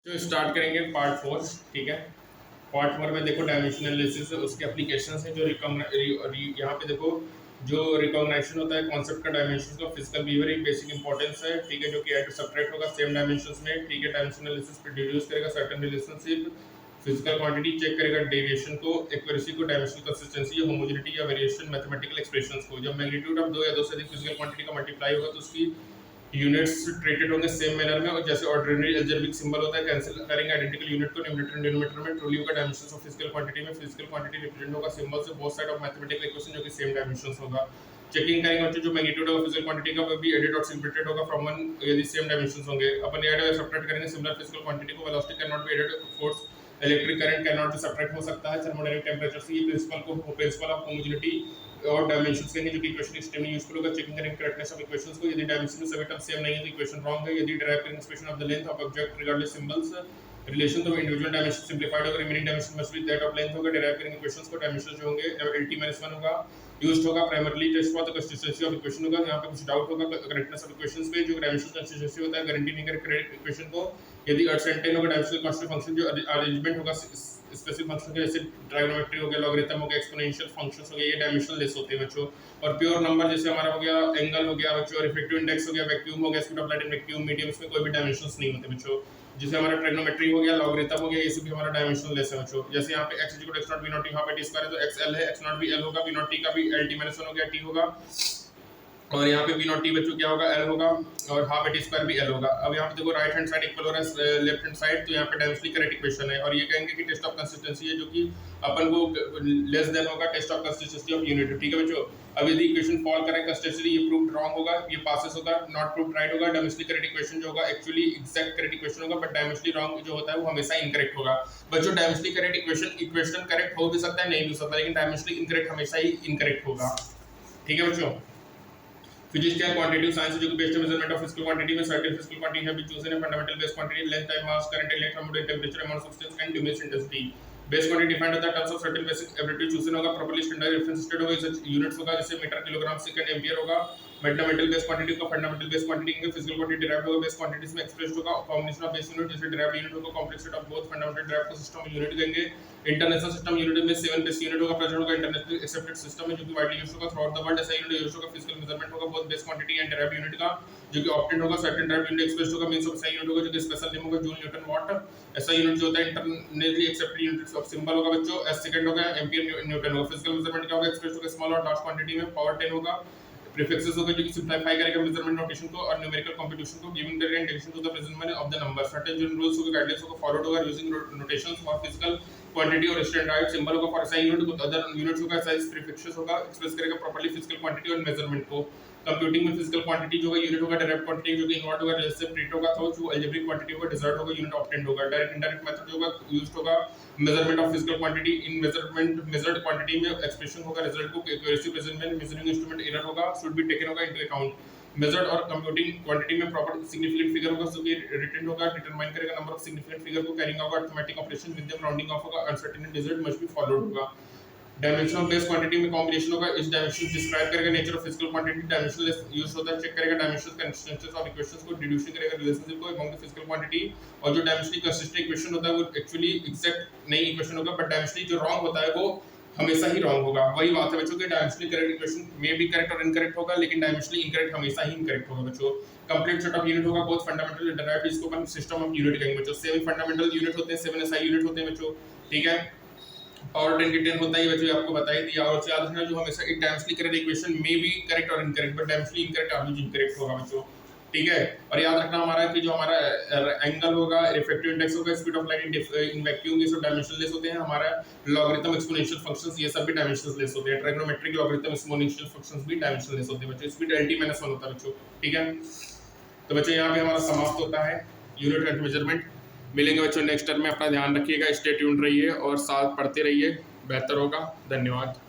तो स्टार्ट करेंगे पार्ट 4। ठीक है, पार्ट 4 में देखो डायमेंशन एनालिसिस उसके एप्लीकेशंस हैं। जो यहाँ पे देखो जो रिकॉग्निशन होता है कॉन्सेप्ट का डायमेंशन का फिजिकल बिहेवियर एक बेसिक इंपॉर्टेंस है। ठीक है, जो कि ऐड सब्ट्रैक्ट होगा सेम डायमेंशंस में। ठीक है, डायमेंशन एनालिसिस पे डिड्यूस करेगा certain relationship, physical quantity check करेगा, डेविएशन को, एक्यूरेसी को, डायमेंशनल कंसिस्टेंसी, होमोजेनिटी या वेरिएशन, मैथमेटिकल एक्सप्रेशंस को। जब मैग्नीट्यूड ऑफ दो या दो से अधिक फिजिकल क्वांटिटी का मल्टीप्लाई होगा तो उसकी यूनिट्स ट्रीटेड होंगे सेम मैनर में, और जैसे ऑर्डिनरी अलजेब्रिक सिंबल होता है कैंसिल करेंगे आइडेंटिकल यूनिट को न्यूमरेटर एंड डिनोमिनेटर में। ट्रूली होगा डायमेंशंस ऑफ फिजिकल क्वांटिटी में फिजिकल क्वांटिटी रिप्रेजेंट होगा सिंबल से both side of mathematical equation जो कि सेम डायमेंशंस होगा। चेकिंग करेंगे बच्चों जो मैग्नीट्यूड ऑफ फिजिकल क्वांटिटी का वो भी एडेड और सब्ट्रैक्टेड होगा फ्रॉम वन यदि सेम डायमेंशंस होंगे। अपन ऐड और सब्ट्रैक्ट करेंगे सिमिलर फिजिकल क्वांटिटी को। Velocity can not be added, force electric current can not be subtract हो सकता है थर्मोडायनामिक टेंपरेचर से। ये प्रिंसिपल ऑफ होमोजेनिटी और डायमेंशंस के जो कि इक्वेशन एक्सट्रीमली यूजफुल होगा। चेकिंग करेंगे करेक्टनेस ऑफ इक्वेशंस को। यदि डायमेंशन में सभी टर्म सेम नहीं है तो इक्वेशन रॉन्ग है। यदि डिराइव करेंगे expression of the length of object regardless symbols relation तो इंडिविजुअल डायमेंशन सिंपलीफाइड होगा, remaining dimension must be that of length होगा। डिराइव करेंगे इक्वेशंस को, डायमेंशन जो होंगे LT-1 होगा यूज्ड होगा primarily test for the consistency of equation होगा। यहां पे कुछ डाउट होगा करेक्टनेस ऑफ इक्वेशंस पे। जो डायमेंशन कंसिस्टेंसी होता है गारंटी नहीं करे करेक्ट इक्वेशन को। यदि अर्थ होगा डायमेंशनल कांस्टेंट फंक्शन जो अरेंजमेंट होगा स्पेसिफिक फंक्शन के जैसे ट्राइगोनोमेट्री हो गया, लॉगरिथम हो गया, एक्सपोनेंशियल फंक्शंस हो गए, ये डायमेंशनलेस होते हैं बच्चों। और प्योर नंबर जैसे हमारा हो गया एंगल हो गया बच्चों, रिफ्लेक्टिव इंडेक्स हो गया, वैक्यूम हो गया, speed of light in vacuum medium, इसमें कोई भी डायमेंशंस नहीं होते बच्चों। जैसे हमारा ट्राइगोनोमेट्री हो गया, लॉगरिथम हो गया, ये सब भी हमारा डायमेंशनलेस है बच्चों। जैसे यहाँ पे x = x0 v0 t, यहाँ पे t स्क्वायर है तो x l है, x0 भी l होगा, v0 t का भी LT-1 हो गया, t होगा। और यहाँ पे v0 t बच्चों क्या होगा l होगा, और हाफ t स्क्वायर भी l होगा। अब यहाँ पे देखो राइट हैंड साइड इक्वल हो रहा है लेफ्ट हैंड साइड, तो यहाँ पे डायमेंशनली करेक्ट इक्वेशन है। और ये कहेंगे कि टेस्ट ऑफ कंसिस्टेंसी है जो कि अपन को लेस देन होगा test of consistency of unit. ठीक है बच्चों, अब यदि इक्वेशन फॉल करे कंसिस्टेंसी ये प्रूव्ड रॉन्ग होगा, ये पासेस होगा, नॉट प्रूव्ड राइट होगा। डायमेंशनली करेक्ट इक्वेशन जो होगा एक्चुअली एग्जैक्ट करेक्ट इक्वेशन होगा, बट डायमेंशनली रॉन्ग जो होता है वो हमेशा इनकरेक्ट होगा बच्चों। डायमेंशनली करेक्ट इक्वेशन करेक्ट हो भी सकता है, नहीं भी हो सकता, लेकिन डायमेंशनली इनकरेक्ट हमेशा ही इनकरेक्ट होगा। ठीक है बच्चों, फिजिक्स क्या क्वांटिटेटिव साइंस जो कि based on measurement of physical quantity में certain physical quantity have been chosen in fundamental base quantity length time mass current electromotive temperature amount substance and luminescence intensity. Base quantity defined होता है terms of certain basic ability chosen होगा, properly standard reference state होगा, such units होगा जैसे metre kilogram second ampere होगा। Fundamental base quantity को fundamental base quantity के physical quantity derived होगा बेस क्वांटिटीज में एक्सप्रेस्ड होगा। कॉम्बिनेशन ऑफ बेस यूनिट जैसे डिराइव्ड यूनिट होगा, complex set of both fundamental derived को सिस्टम यूनिट कहेंगे। इंटरनेशनल सिस्टम यूनिट में 7 बेस यूनिट होगा प्रेजेंट होगा। इंटरनेशनल एक्सेप्टेड सिस्टम है जो कि वाइडली यूज्ड होगा थ्रू द वर्ल्ड। ऐसा यूनिट यूज्ड होगा फिजिकल मेजरमेंट होगा both base quantity and derived unit का, जो कि ऑब्टेन्ड होगा सर्टेन डिराइव्ड यूनिट एक्सप्रेस्ड होगा मींस ऑफ SI यूनिट होगा जो कि स्पेशल नेम होगा जूल न्यूटन वाट। ऐसा यूनिट जो होता है internationally accepted units of symbol होगा बच्चों, S सेकंड होगा, एम्पीयर न्यूटन होगा। फिजिकल मेजरमेंट क्या होगा एक्सप्रेस्ड होगा स्मॉल और लार्ज क्वांटिटी में, पावर 10 होगा। प्रीफिक्सेस होगा जो कि सिंपलीफाई करेगा मेजरमेंट नोटेशन को और न्यूमेरिकल कंप्यूटेशन को, giving the indication to the present of the number. Certain जो रूल्स होगा गाइडलाइंस होगा फॉलोड होगा using notations for physical quantity और स्टैंडर्ड सिंबल होगा फॉर SI यूनिट को, अदर यूनिट्स होगा साइज प्रीफिक्सेस होगा एक्सप्रेस करेगा प्रॉपर्ली फिजिकल क्वांटिटी और मेजरमेंट को। कंप्यूटिंग में फिजिकल क्वांटिटी जो है यूनिट होगा, डायरेक्ट क्वांटिटी जो कि इन्वर्ट होगा, जैसे प्रीट होगा तो जो अलजेब्रिक क्वांटिटी होगा, डिजर्ट होगा, यूनिट ऑब्टेन्ड होगा। डायरेक्ट इनडायरेक्ट मेथड जो होगा यूज्ड होगा measurement of physical quantity in measurement measured quantity में एक्सप्रेशन होगा रिजल्ट को accuracy measurement measuring instrument error होगा शुड बी टेकन होगा इनटू अकाउंट। मेजर्ड और कंप्यूटिंग क्वांटिटी में प्रॉपर सिग्निफिकेंट फिगर होगा जो कि रिटन होगा, डिटरमाइन करेगा नंबर ऑफ सिग्निफिकेंट फिगर को, कैरिंग होगा arithmetic operation with them rounding off होगा, uncertain result must be followed होगा। डायमेंशन ऑफ बेस क्वांटिटी में कॉम्बिनेशन होगा, इस डायमेंशन डिस्क्राइब करेगा nature of physical quantity, dimensionless use होता है, चेक करेगा डायमेंशनल कंसिस्टेंसीज ऑफ इक्वेशंस को, डिड्यूसिंग करेगा रिलेशनशिप को अमंग द फिजिकल क्वांटिटी। और जो डायमेंशनली कंसिस्टेंट इक्वेशन होता है वो एक्चुअली एग्जैक्ट नहीं इक्वेशन होगा, बट डायमेंशनली जो रॉन्ग होता है वो हमेशा ही रॉन्ग होगा। वही बात है बच्चों कि डायमेंशनली करेक्ट इक्वेशन में भी करेक्ट और इनकरेक्ट होगा, लेकिन डायमेंशनली इनकरेक्ट हमेशा ही इनकरेक्ट होगा बच्चों। कंप्लीट सेट ऑफ यूनिट होगा बोथ फंडामेंटल एंड डिराइव्ड, इसको अपन सिस्टम ऑफ यूनिट कहेंगे बच्चों। 7 फंडामेंटल यूनिट होते हैं, 7 SI यूनिट होते हैं बच्चों। ठीक है, पावर 10 की 10 होता है बच्चों, आपको बता ही दिया। और याद रखना जो हमेशा एक डायमेंशनली करेक्ट इक्वेशन में भी करेक्ट और incorrect, but dimensionally incorrect always incorrect होगा बच्चों। ठीक है, और याद रखना हमारा कि जो हमारा एंगल होगा, रिफ्लेक्टिव इंडेक्स होगा, speed of light in vacuum, ये सब डायमेंशनलेस होते हैं। हमारा लॉगरिथम एक्सपोनेंशियल फंक्शंस ये सब भी डायमेंशनलेस होते हैं। ट्राइगोनोमेट्रिक लॉगरिथम एक्सपोनेंशियल फंक्शंस भी डायमेंशनलेस होते हैं बच्चों। स्पीड LT-1 होता है बच्चों। ठीक है, तो बच्चों यहाँ पे हमारा समाप्त होता है यूनिट एंड मेजरमेंट। मिलेंगे बच्चों नेक्स्ट टर्म में, अपना ध्यान रखिएगा, स्टे ट्यून्ड रहिए और साथ पढ़ते रहिए, बेहतर होगा। धन्यवाद।